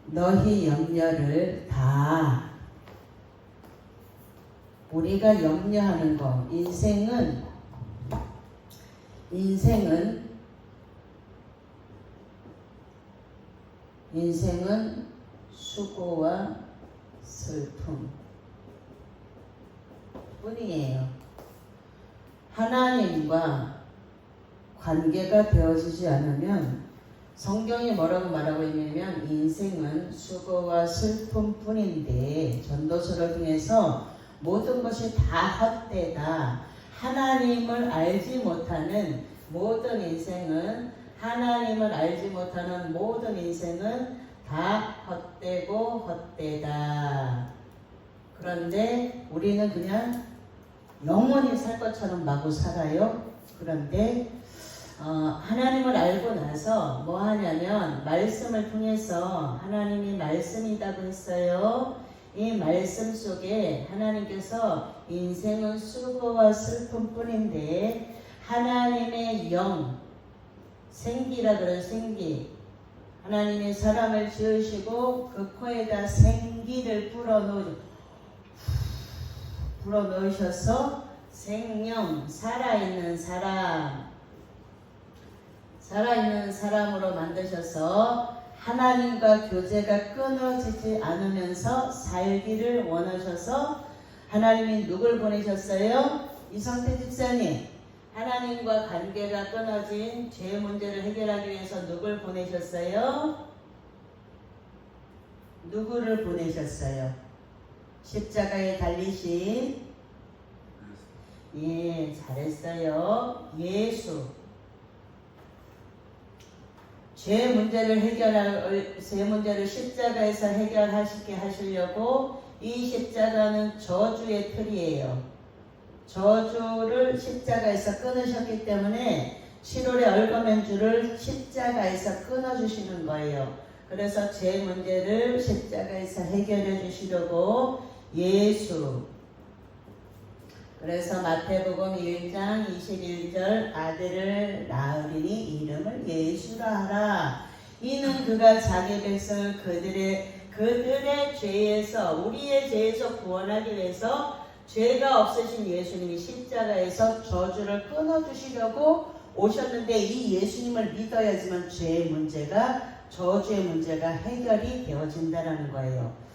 너희 염려를 다 우리가 염려하는 거 인생은 수고와 슬픔 뿐이에요. 하나님과 관계가 되어지지 않으면 성경이 뭐라고 말하고 있냐면 인생은 수고와 슬픔 뿐인데 전도서를 통해서 모든 것이 다 헛되다. 하나님을 알지 못하는 모든 인생은 다 헛되고 헛되다. 그런데 우리는 그냥 영원히 살 것처럼 마구 살아요. 그런데 하나님을 알고 나서 뭐 하냐면 말씀을 통해서 하나님이 말씀이라고 했어요. 이 말씀 속에 하나님께서 인생은 수고와 슬픔 뿐인데 하나님의 영, 생기라 그런 생기, 하나님이 사람을 지으시고 그 코에다 생기를 불어넣으셔서 생명, 살아있는 사람으로 만드셔서 하나님과 교제가 끊어지지 않으면서 살기를 원하셔서 하나님이 누굴 보내셨어요? 이성태 집사님, 하나님과 관계가 끊어진 죄 문제를 해결하기 위해서 누굴 보내셨어요? 누구를 보내셨어요? 십자가에 달리신, 예, 잘했어요. 예수. 죄 문제를 십자가에서 해결하시게 하시려고 이 십자가는 저주의 틀이에요. 저주를 십자가에서 끊으셨기 때문에 7월의 얼거맨주를 십자가에서 끊어주시는 거예요. 그래서 죄 문제를 십자가에서 해결해 주시려고 예수. 그래서 마태복음 1장 21절 아들을 낳으리니 이름을 예수라 하라. 이는 그가 자기 백성을 그들의 죄에서 우리의 죄에서 구원하기 위해서 죄가 없으신 예수님이 십자가에서 저주를 끊어주시려고 오셨는데 이 예수님을 믿어야지만 죄의 문제가 저주의 문제가 해결이 되어진다는 거예요.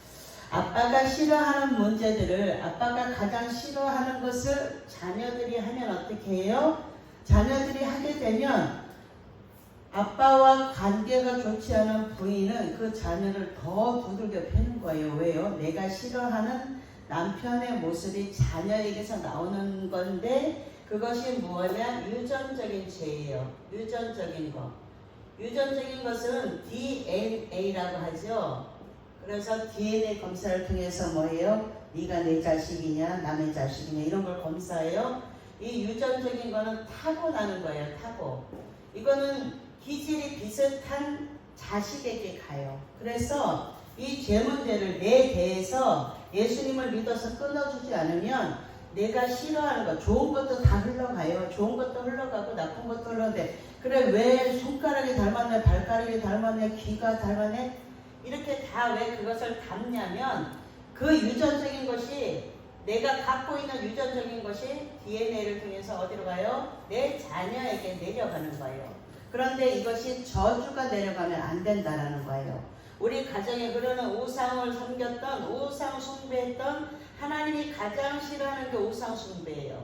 아빠가 싫어하는 문제들을 아빠가 가장 싫어하는 것을 자녀들이 하면 어떻게 해요? 자녀들이 하게 되면 아빠와 관계가 좋지 않은 부인은 그 자녀를 더 두들겨 패는 거예요. 왜요? 내가 싫어하는 남편의 모습이 자녀에게서 나오는 건데 그것이 뭐냐? 유전적인 죄예요. 유전적인 거. 유전적인 것은 DNA라고 하죠. 그래서 DNA 검사를 통해서 뭐예요? 네가 내 자식이냐 남의 자식이냐 이런 걸 검사해요. 이 유전적인 거는 타고나는 거예요. 타고. 이거는 기질이 비슷한 자식에게 가요. 그래서 이 죄 문제를 내 대해서 예수님을 믿어서 끊어주지 않으면 내가 싫어하는 거 좋은 것도 다 흘러가요. 좋은 것도 흘러가고 나쁜 것도 흘러가는데 그래 왜 손가락이 닮았네 발가락이 닮았네 귀가 닮았네 이렇게 다 왜 그것을 담냐면 그 유전적인 것이 내가 갖고 있는 유전적인 것이 DNA를 통해서 어디로 가요? 내 자녀에게 내려가는 거예요. 그런데 이것이 저주가 내려가면 안 된다라는 거예요. 우리 가정에 그러는 우상을 섬겼던 우상 숭배했던 하나님이 가장 싫어하는 게 우상 숭배예요.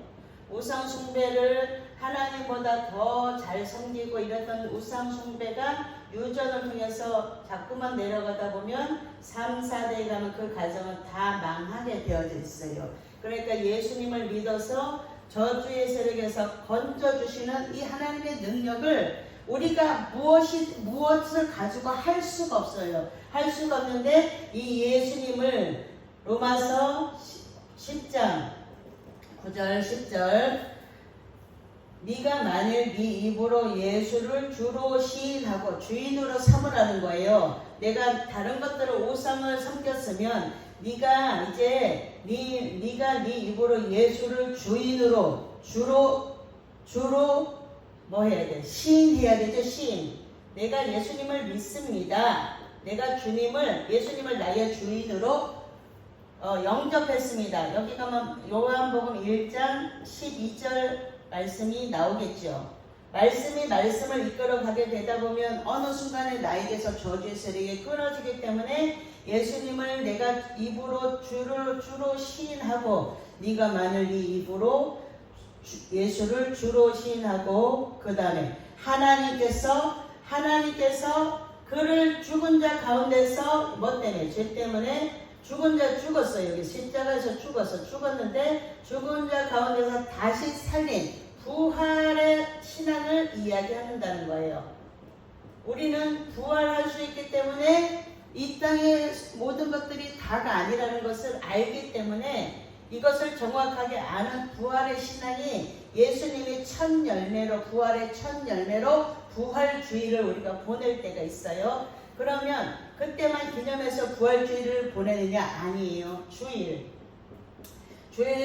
우상 숭배를 하나님보다 더 잘 섬기고 이랬던 우상 숭배가 유전을 통해서 자꾸만 내려가다 보면 3, 4대에 가면 그 가정은 다 망하게 되어져 있어요. 그러니까 예수님을 믿어서 저주의 세력에서 건져주시는 이 하나님의 능력을 우리가 무엇을 가지고 할 수가 없어요. 할 수가 없는데 이 예수님을 로마서 10장 9절 10절 네가 만일 네 입으로 예수를 주로 시인하고 주인으로 삼으라는 거예요. 내가 다른 것들을 우상을 섬겼으면 네가 이제 네가 네 입으로 예수를 주인으로 주로 뭐 해야 돼? 시인해야 되죠. 시인. 내가 예수님을 믿습니다. 내가 예수님을 나의 주인으로 영접했습니다. 여기 가면 요한복음 1장 12절 말씀이 나오겠죠. 말씀을 이끌어 가게 되다 보면 어느 순간에 나에게서 저주의 세력이 끊어지기 때문에 예수님을 내가 입으로 주로 시인하고, 네가 만일 네 입으로 예수를 주로 시인하고, 그 다음에 하나님께서 그를 죽은 자 가운데서 뭐 때문에? 죄 때문에 죽은 자 죽었어요. 여기 십자가에서 죽었는데 죽은 자 가운데서 다시 살린 부활의 신앙을 이야기한다는 거예요. 우리는 부활할 수 있기 때문에 이 땅의 모든 것들이 다가 아니라는 것을 알기 때문에 이것을 정확하게 아는 부활의 신앙이 예수님이 첫 열매로, 부활의 첫 열매로 부활주의를 우리가 보낼 때가 있어요. 그러면 그때만 기념해서 부활주의를 보내느냐? 아니에요. 주일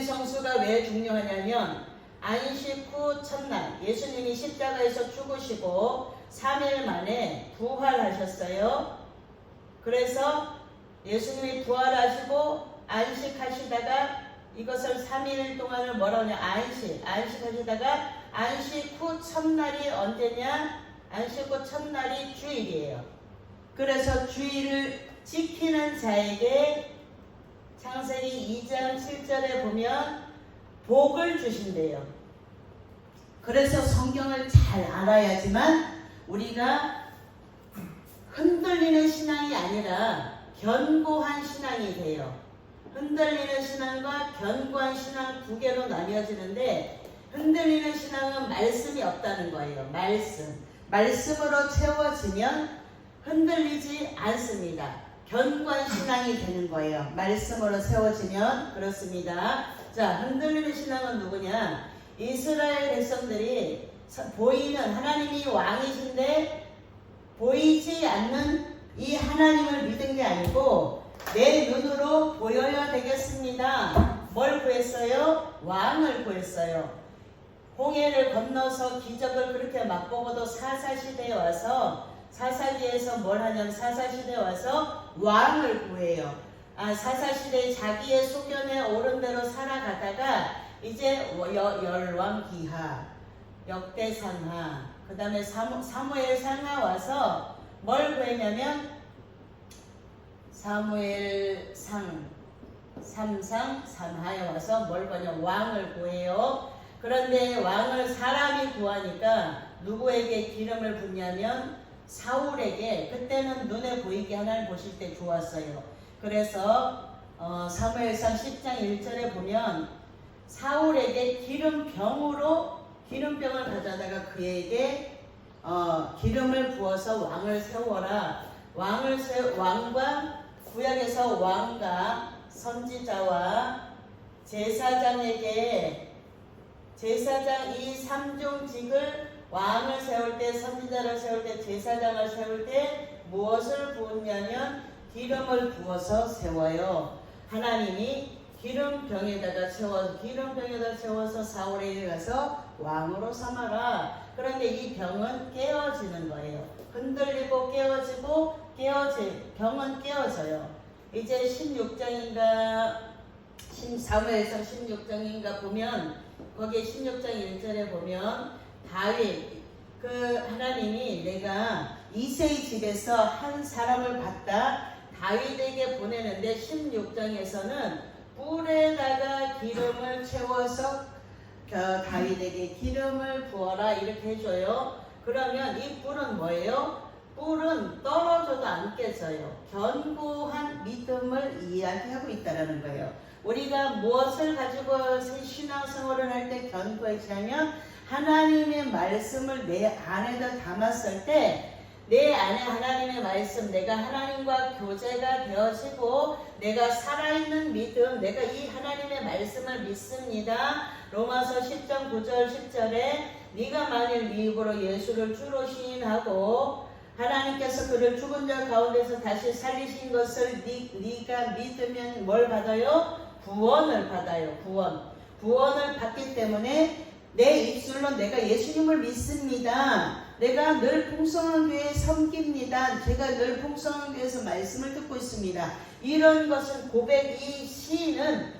성수가 왜 중요하냐면 안식 후 첫날 예수님이 십자가에서 죽으시고 3일 만에 부활하셨어요. 그래서 예수님이 부활하시고 안식하시다가 이것을 3일 동안을 뭐라고 하냐? 안식하시다가 안식 후 첫날이 언제냐? 안식 후 첫날이 주일이에요. 그래서 주일을 지키는 자에게 창세기 2장 7절에 보면 복을 주신대요. 그래서 성경을 잘 알아야지만 우리가 흔들리는 신앙이 아니라 견고한 신앙이 돼요. 흔들리는 신앙과 견고한 신앙 두 개로 나뉘어지는데, 흔들리는 신앙은 말씀이 없다는 거예요. 말씀으로 채워지면 흔들리지 않습니다. 견고한 신앙이 되는 거예요. 말씀으로 세워지면. 그렇습니다. 자, 흔들리는 신앙은 누구냐? 이스라엘 백성들이 보이는 하나님이 왕이신데 보이지 않는 이 하나님을 믿은 게 아니고 내 눈으로 보여야 되겠습니다. 뭘 구했어요? 왕을 구했어요. 홍해를 건너서 기적을 그렇게 맛보고도 사사시대에 와서, 사사기에서 뭘 하냐면 사사시대에 와서 왕을 구해요. 사사시대에 자기의 소견에 오른 대로 살아가다가 이제 열왕기하, 역대상하, 그 다음에 사무엘상하 와서 뭘 구했냐면 사무엘상 3상 3하에 와서 뭘 구하냐? 왕을 구해요. 그런데 왕을 사람이 구하니까 누구에게 기름을 붓냐면 사울에게. 그때는 눈에 보이게 하나님 보실 때 좋았어요. 그래서 사무엘상 10장 1절에 보면 사울에게 기름병을 가져다가 그에게 기름을 부어서 왕을 세워라. 왕과 구약에서 왕과 선지자와 제사장에게 제사장 이 3종직을 왕을 세울 때, 선지자를 세울 때, 제사장을 세울 때 무엇을 부었냐면 기름을 부어서 세워요. 하나님이 기름병에다가 채워서 사울에게 가서 왕으로 삼아라. 그런데 이 병은 깨어지는 거예요. 흔들리고 깨어지고 병은 깨어져요. 이제 16장인가 사무엘상 16장인가 보면 거기에 16장 1절에 보면 다윗, 하나님이 내가 이새의 집에서 한 사람을 받다 다윗에게 보내는데 16장에서는 뿔에다가 기름을 채워서 다윗에게 기름을 부어라 이렇게 해줘요. 그러면 이 뿔은 뭐예요? 뿔은 떨어져도 안 깨져요. 견고한 믿음을 이야기하고 있다는 거예요. 우리가 무엇을 가지고 신앙생활을 할 때 견고해지냐면 하나님의 말씀을 내 안에다 담았을 때 내 안에 하나님의 말씀, 내가 하나님과 교제가 되어지고 내가 살아있는 믿음, 내가 이 하나님의 말씀을 믿습니다. 로마서 10장 9절 10절에 네가 만일 네 입으로 예수를 주로 시인하고 하나님께서 그를 죽은 자 가운데서 다시 살리신 것을 네가 믿으면 뭘 받아요? 구원을 받아요. 구원을 받기 때문에 내 입술로 내가 예수님을 믿습니다. 내가 늘 풍성한 교회에 섬깁니다. 제가 늘 풍성한 교회에서 말씀을 듣고 있습니다. 이런 것은 고백, 이 시인하는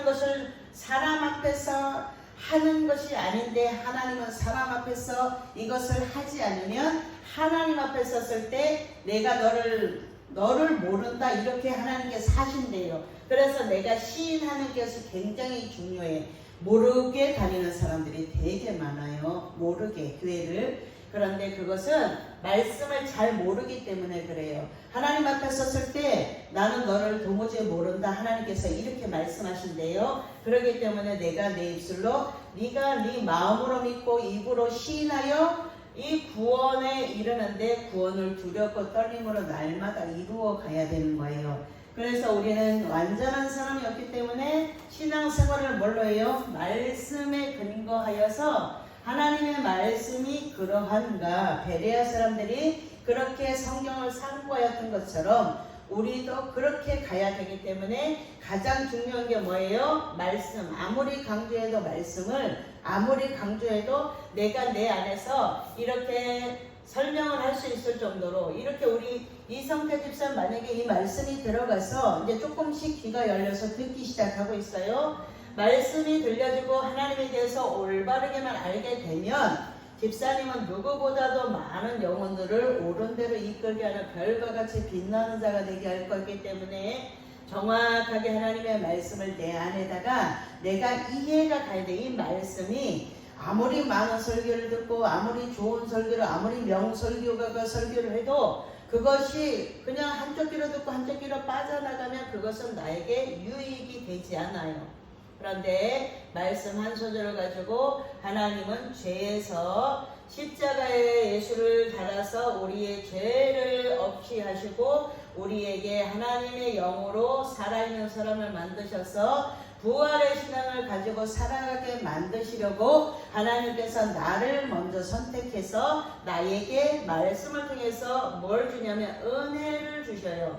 것을 사람 앞에서 하는 것이 아닌데, 하나님은 사람 앞에서 이것을 하지 않으면 하나님 앞에 섰을 때 내가 너를 모른다, 이렇게 하나님께 사신대요. 그래서 내가 시인하는 것이 굉장히 중요해. 모르게 다니는 사람들이 되게 많아요. 모르게 교회를. 그런데 그것은 말씀을 잘 모르기 때문에 그래요. 하나님 앞에 섰을 때 나는 너를 도무지 모른다, 하나님께서 이렇게 말씀하신대요. 그렇기 때문에 내가 내 입술로 네가 네 마음으로 믿고 입으로 시인하여 이 구원에 이르는데 구원을 두렵고 떨림으로 날마다 이루어 가야 되는 거예요. 그래서 우리는 완전한 사람이 없기 때문에 신앙생활을 뭘로 해요? 말씀에 근거하여서 하나님의 말씀이 그러한가, 베레아 사람들이 그렇게 성경을 상고하였던 것처럼 우리도 그렇게 가야 되기 때문에 가장 중요한 게 뭐예요? 말씀. 아무리 강조해도 말씀을 아무리 강조해도 내가 내 안에서 이렇게 설명을 할 수 있을 정도로, 이렇게 우리 이성태 집사 만약에 이 말씀이 들어가서 이제 조금씩 귀가 열려서 듣기 시작하고 있어요. 말씀이 들려지고 하나님에 대해서 올바르게만 알게 되면 집사님은 누구보다도 많은 영혼들을 옳은 대로 이끌게 하는 별과 같이 빛나는 자가 되게 할 거기 때문에 정확하게 하나님의 말씀을 내 안에다가 내가 이해가 가야 돼. 이 말씀이 아무리 많은 설교를 듣고 아무리 좋은 설교를, 아무리 명설교가가 설교를 해도 그것이 그냥 한쪽 귀로 듣고 한쪽 귀로 빠져나가면 그것은 나에게 유익이 되지 않아요. 그런데 말씀 한 소절을 가지고 하나님은 죄에서 십자가에 예수를 달아서 우리의 죄를 없이 하시고 우리에게 하나님의 영으로 살아있는 사람을 만드셔서 부활의 신앙을 가지고 살아가게 만드시려고 하나님께서 나를 먼저 선택해서 나에게 말씀을 통해서 뭘 주냐면 은혜를 주셔요.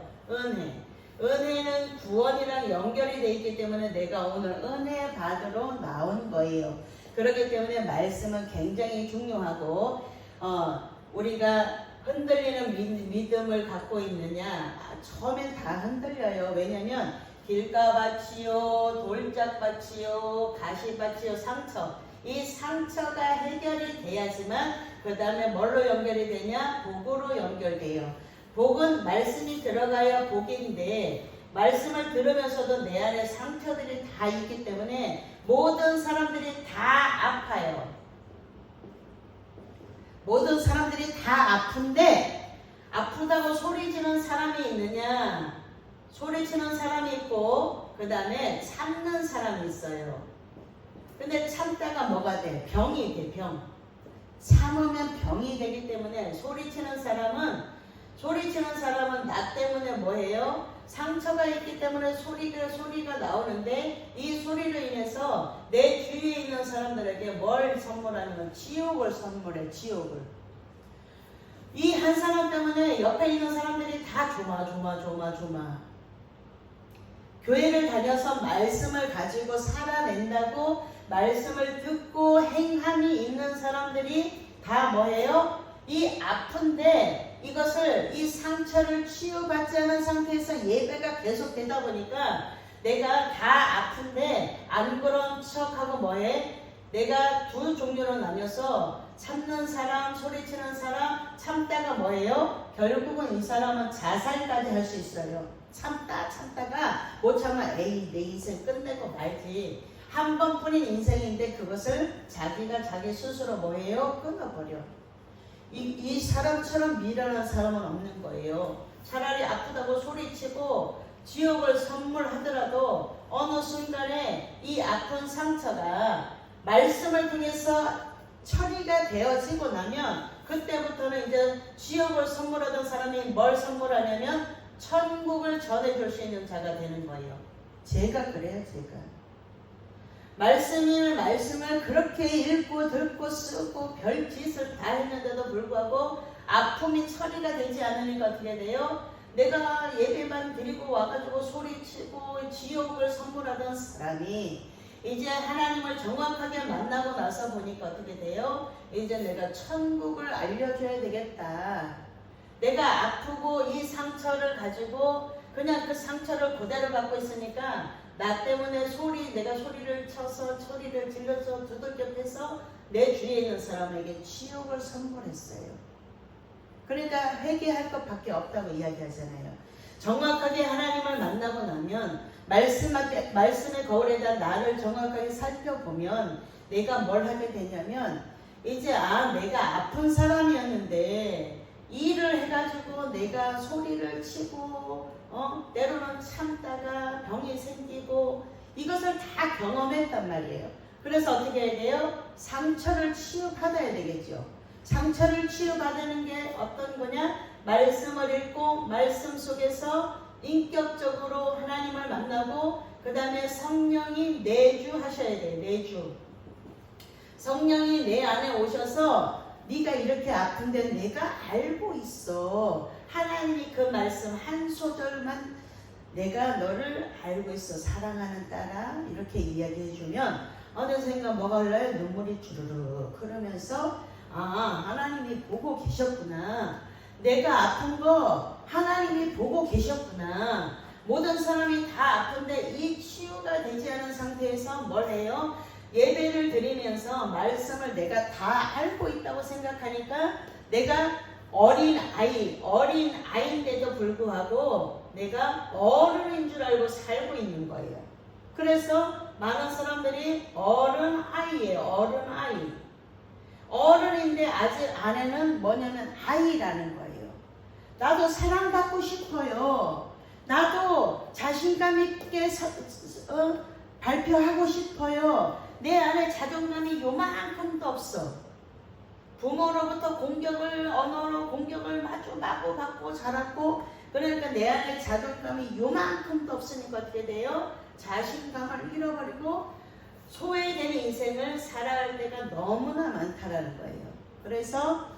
은혜는 구원이랑 연결이 되어 있기 때문에 내가 오늘 은혜 받으러 나온 거예요. 그렇기 때문에 말씀은 굉장히 중요하고 우리가 흔들리는 믿음을 갖고 있느냐? 처음엔 다 흔들려요. 왜냐하면 길가밭이요, 돌짝밭이요, 가시밭이요, 상처. 이 상처가 해결이 돼야지만 그 다음에 뭘로 연결이 되냐? 복으로 연결돼요. 복은 말씀이 들어가야 복인데 말씀을 들으면서도 내 안에 상처들이 다 있기 때문에 모든 사람들이 다 아파요. 모든 사람들이 다 아픈데 아프다고 소리지는 사람이 있느냐? 소리치는 사람이 있고 그 다음에 참는 사람이 있어요. 근데 참다가 뭐가 돼? 병이 돼. 병. 참으면 병이 되기 때문에 소리치는 사람은 나 때문에 뭐해요? 상처가 있기 때문에 소리가 나오는데 이 소리로 인해서 내 주위에 있는 사람들에게 뭘 선물하냐면 지옥을 선물해. 지옥을. 이 한 사람 때문에 옆에 있는 사람들이 다 조마. 교회를 다녀서 말씀을 가지고 살아낸다고 말씀을 듣고 행함이 있는 사람들이 다 뭐예요? 이 아픈데 이 상처를 치유받지 않은 상태에서 예배가 계속 되다 보니까 내가 다 아픈데 안 그런 척하고 뭐해? 내가 두 종류로 나뉘어서 참는 사람, 소리치는 사람, 참다가 뭐예요? 결국은 이 사람은 자살까지 할 수 있어요. 참다가 못 참아 내 인생 끝내고 말지. 한 번뿐인 인생인데 그것을 자기가 자기 스스로 뭐예요? 끊어버려. 이 사람처럼 미련한 사람은 없는 거예요. 차라리 아프다고 소리치고 지옥을 선물하더라도 어느 순간에 이 아픈 상처가 말씀을 통해서 처리가 되어지고 나면 그때부터는 이제 지옥을 선물하던 사람이 뭘 선물하냐면 천국을 전해줄 수 있는 자가 되는 거예요. 제가 그래요. 말씀을 그렇게 읽고 듣고 쓰고 별짓을 다 했는데도 불구하고 아픔이 처리가 되지 않으니까 어떻게 돼요? 내가 예배만 드리고 와가지고 소리치고 지옥을 선물하던 사람이 이제 하나님을 정확하게 만나고 나서 보니까 어떻게 돼요? 이제 내가 천국을 알려줘야 되겠다. 내가 아프고 이 상처를 가지고 그냥 그 상처를 그대로 갖고 있으니까 나 때문에 내가 소리를 쳐서 소리를 질러서 두들겨 패서 내 주위에 있는 사람에게 지옥을 선물했어요. 그러니까 회개할 것밖에 없다고 이야기하잖아요. 정확하게 하나님을 만나고 나면 말씀의 거울에다 나를 정확하게 살펴보면 내가 뭘 하게 되냐면 이제 내가 아픈 사람이었는데 일을 해가지고 내가 소리를 치고 때로는 참다가 병이 생기고 이것을 다 경험했단 말이에요. 그래서 어떻게 해야 돼요? 상처를 치유받아야 되겠죠. 상처를 치유받는 게 어떤 거냐? 말씀을 읽고 말씀 속에서 인격적으로 하나님을 만나고 그 다음에 성령이 내주하셔야 돼요. 내주. 성령이 내 안에 오셔서 네가 이렇게 아픈데 내가 알고 있어. 하나님이 그 말씀 한 소절만 내가 너를 알고 있어. 사랑하는 딸아. 이렇게 이야기해주면 어느 순간 뭐가 흘러요? 눈물이 주르륵 흐르면서 하나님이 보고 계셨구나. 내가 아픈 거 하나님이 보고 계셨구나. 모든 사람이 다 아픈데 이 치유가 되지 않은 상태에서 뭘 해요? 예배를 드리면서 말씀을 내가 다 알고 있다고 생각하니까 내가 어린아이인데도 불구하고 내가 어른인 줄 알고 살고 있는 거예요. 그래서 많은 사람들이 어른아이예요. 어른아이. 어른인데 아직 안에는 뭐냐면 아이라는 거예요. 나도 사랑받고 싶어요. 나도 자신감 있게 발표하고 싶어요. 내 안에 자존감이 요만큼도 없어. 부모로부터 언어로 공격을 마구 받고 자랐고 그러니까 내 안에 자존감이 요만큼도 없으니까 어떻게 돼요? 자신감을 잃어버리고 소외되는 인생을 살아갈 때가 너무나 많다라는 거예요. 그래서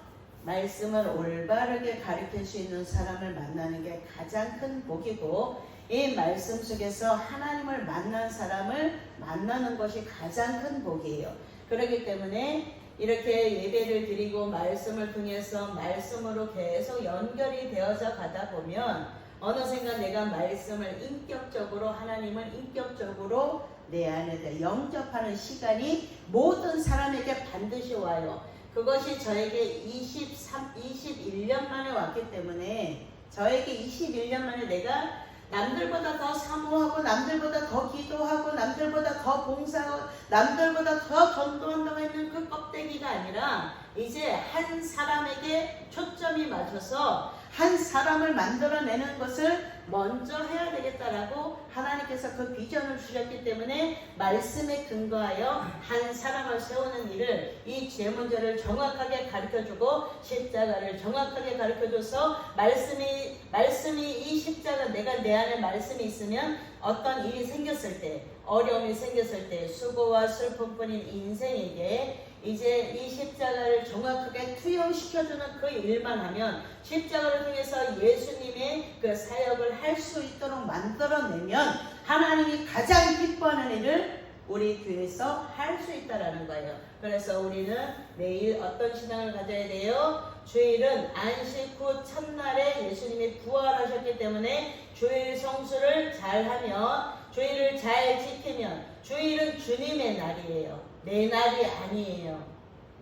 말씀을 올바르게 가르칠 수 있는 사람을 만나는 게 가장 큰 복이고 이 말씀 속에서 하나님을 만난 사람을 만나는 것이 가장 큰 복이에요. 그렇기 때문에 이렇게 예배를 드리고 말씀을 통해서 말씀으로 계속 연결이 되어져 가다 보면 어느샌가 내가 말씀을 인격적으로 하나님을 인격적으로 내 안에 영접하는 시간이 모든 사람에게 반드시 와요. 그것이 저에게 21년 만에 왔기 때문에 저에게 21년 만에 내가 남들보다 더 사모하고 남들보다 더 기도하고 남들보다 더 봉사하고 남들보다 더 전도한다고 했는 그 껍데기가 아니라 이제 한 사람에게 초점이 맞춰서 한 사람을 만들어내는 것을 먼저 해야 되겠다라고 하나님께서 그 비전을 주셨기 때문에 말씀에 근거하여 한 사람을 세우는 일을 이 제문제를 정확하게 가르쳐주고 십자가를 정확하게 가르쳐줘서 말씀이 이 십자가 내가 내 안에 말씀이 있으면 어떤 일이 생겼을 때 어려움이 생겼을 때 수고와 슬픔뿐인 인생에게 이제 이 십자가를 정확하게 투영시켜주는 그 일만 하면 십자가를 통해서 예수님의 그 사역을 할 수 있도록 만들어내면 하나님이 가장 기뻐하는 일을 우리 교회에서 할 수 있다라는 거예요. 그래서 우리는 매일 어떤 신앙을 가져야 돼요? 주일은 안식 후 첫날에 예수님이 부활하셨기 때문에 주일 성수를 잘하면 주일을 잘 지키면 주일은 주님의 날이에요. 내 날이 아니에요.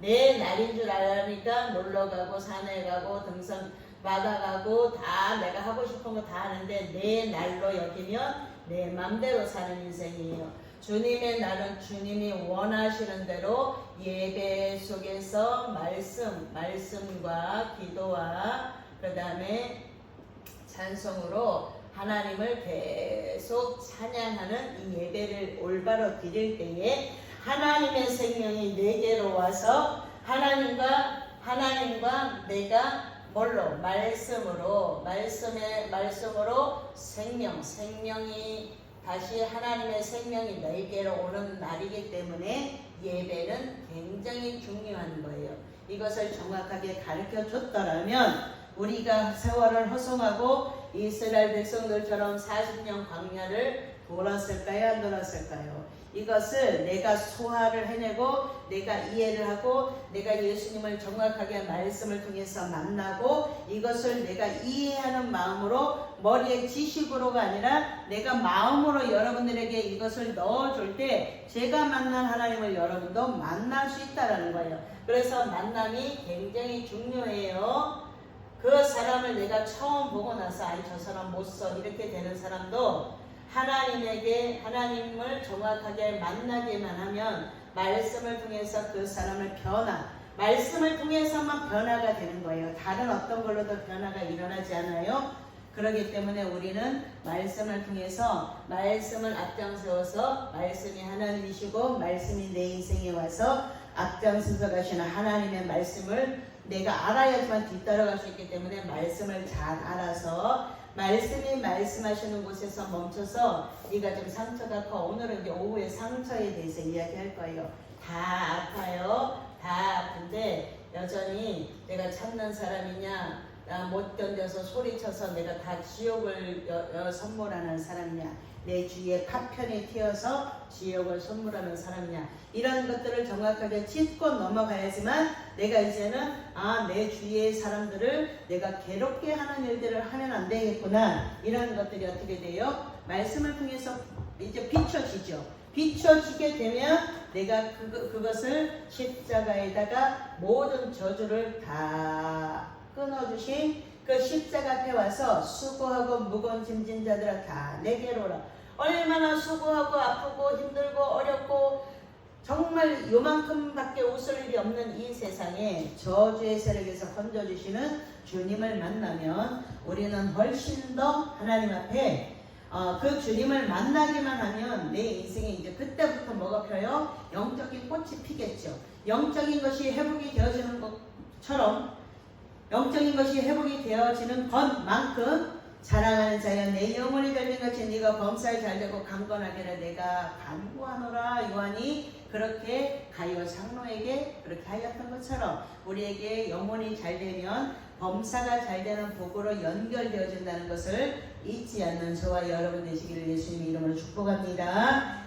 내 날인 줄 알니까 놀러가고 산에 가고 등산 바다 가고 다 내가 하고 싶은 거 다 하는데 내 날로 여기면 내 맘대로 사는 인생이에요. 주님의 날은 주님이 원하시는 대로 예배 속에서 말씀과 기도와 그 다음에 찬송으로 하나님을 계속 찬양하는 이 예배를 올바로 드릴 때에 하나님의 생명이 내게로 와서 하나님과 내가 뭘로? 말씀으로 생명이 다시 하나님의 생명이 내게로 오는 날이기 때문에 예배는 굉장히 중요한 거예요. 이것을 정확하게 가르쳐 줬더라면 우리가 세월을 허송하고 이스라엘 백성들처럼 40년 광야를 돌았을까요? 안 돌았을까요? 이것을 내가 소화를 해내고 내가 이해를 하고 내가 예수님을 정확하게 말씀을 통해서 만나고 이것을 내가 이해하는 마음으로 머리의 지식으로가 아니라 내가 마음으로 여러분들에게 이것을 넣어줄 때 제가 만난 하나님을 여러분도 만날 수 있다는 거예요. 그래서 만남이 굉장히 중요해요. 그 사람을 내가 처음 보고 나서 아니 저 사람 못 써 이렇게 되는 사람도 하나님에게 하나님을 정확하게 만나기만 하면 말씀을 통해서 그 사람을 말씀을 통해서만 변화가 되는 거예요. 다른 어떤 걸로도 변화가 일어나지 않아요. 그렇기 때문에 우리는 말씀을 통해서 말씀을 앞장세워서 말씀이 하나님이시고 말씀이 내 인생에 와서 앞장서서 가시는 하나님의 말씀을 내가 알아야지만 뒤따라갈 수 있기 때문에 말씀을 잘 알아서 말씀이 말씀하시는 곳에서 멈춰서 네가 좀 상처가 커. 오늘은 이제 오후에 상처에 대해서 이야기할 거예요. 다 아파요. 다 아픈데 여전히 내가 참는 사람이냐 나 못 견뎌서 소리쳐서 내가 다 지옥을 선물하는 사람이냐 내 주위에 파편이 튀어서 지옥을 선물하는 사람이냐 이런 것들을 정확하게 짚고 넘어가야지만 내가 이제는 내 주위의 사람들을 내가 괴롭게 하는 일들을 하면 안 되겠구나 이런 것들이 어떻게 돼요? 말씀을 통해서 이제 비춰지죠. 비춰지게 되면 내가 그것을 십자가에다가 모든 저주를 다 끊어주신 그 십자가 앞에 와서 수고하고 무거운 짐진 자들아 다 내게로 오라. 얼마나 수고하고 아프고 힘들고 어렵고 정말 요만큼밖에 웃을 일이 없는 이 세상에 저주의 세력에서 건져주시는 주님을 만나면 우리는 훨씬 더 하나님 앞에 그 주님을 만나기만 하면 내 인생에 이제 그때부터 뭐가 펴요? 영적인 꽃이 피겠죠. 영적인 것이 회복이 되어지는 것처럼 영적인 것이 회복이 되어지는 것만큼 사랑하는 자여 내 영혼이 달린 것이 네가 범사에 잘되고 강건하게라 내가 간구하노라. 요한이 그렇게 가룟 장로에게 그렇게 하였던 것처럼 우리에게 영혼이 잘되면 범사가 잘되는 복으로 연결되어진다는 것을 잊지 않는 저와 여러분 되시기를 예수님의 이름으로 축복합니다.